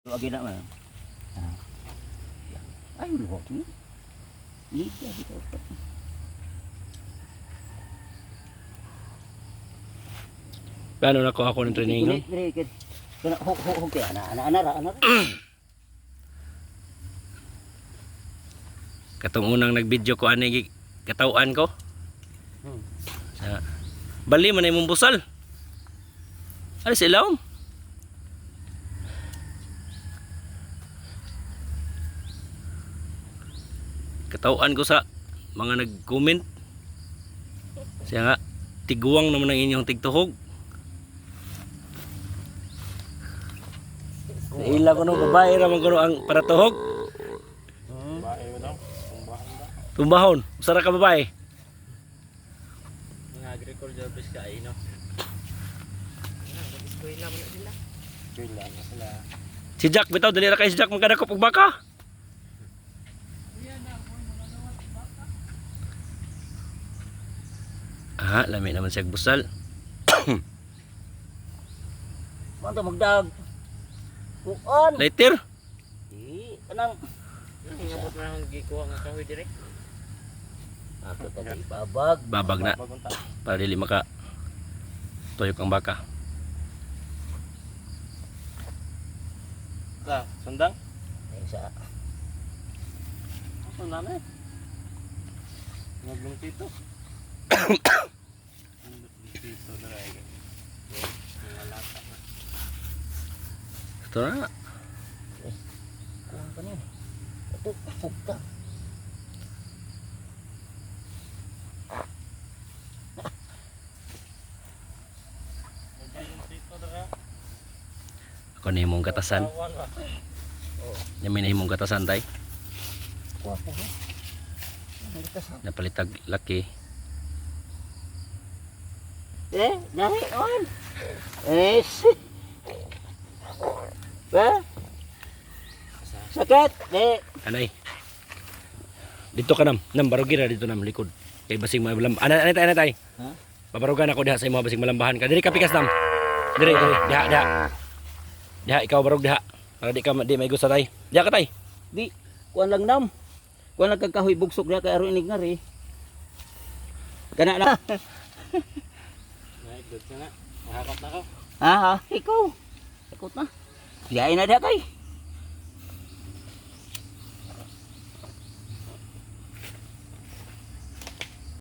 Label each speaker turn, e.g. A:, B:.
A: Lagi na man. Ay, luhok ni. Ni jadi ko.
B: Paano na ako ng training? No?
A: Kana ho kaya ana.
B: Katong unang nag-video ko ani katawan ko. Sa bali man imong busal. Alis ilawom. Katawan ko sa mga nag-comment. Siya nga tiguang naman ang inyong tigtuhog. Ila ko nung babae raman ko ang para tuhog.
C: Babae mo daw,
B: Tumbahon. Usara ka babae.
C: mga agriculture base ka ay no. Eskwela mo na sila. Eskwela na sila.
B: Si Jack bitaw dali ra kay si Jack magkadakop og baka. Ah, lami naman siya busal.
A: Manto magdag. Kuan.
B: Later.
A: Kanang
C: Ngabot na ang gikuha nga kahoy dire.
A: ato ta babag.
B: Babag na para dili maka tuyok ang baka.
C: Sa sundang?
A: Ay sa
C: Sundang na. Ngablong tito. Dito na ay. Mga lata na.
B: Ito na.
A: kuan pa niya. Ito fugta.
C: Ngablong tito dara.
B: Ako na himong katasan.
C: Awan ba?
B: Yamin na himong katasan tay.
A: Kuan pa.
B: Napalitag laki.
A: Nahi on. Shit. Ba? Sakit.
B: Anay. Dito ka nam barugi na dito nam likod. Kay basing malam. Anay tay.
A: Ha?
B: Pabarugan ako diha sa imo basing malambahan ka. Diri ka pikas nam. Diri. Diha. Diha ikaw barug diha. Para di ka di may gusto tay. Diha ka tay.
A: Di kuan lang nam. Kuan lang kagkahoy bugsok na kay aron inig na ri. Kana na.
C: Good na. Mahakot na ko.
A: Ha, ikaw. Ikot na. Diyain na diha kay.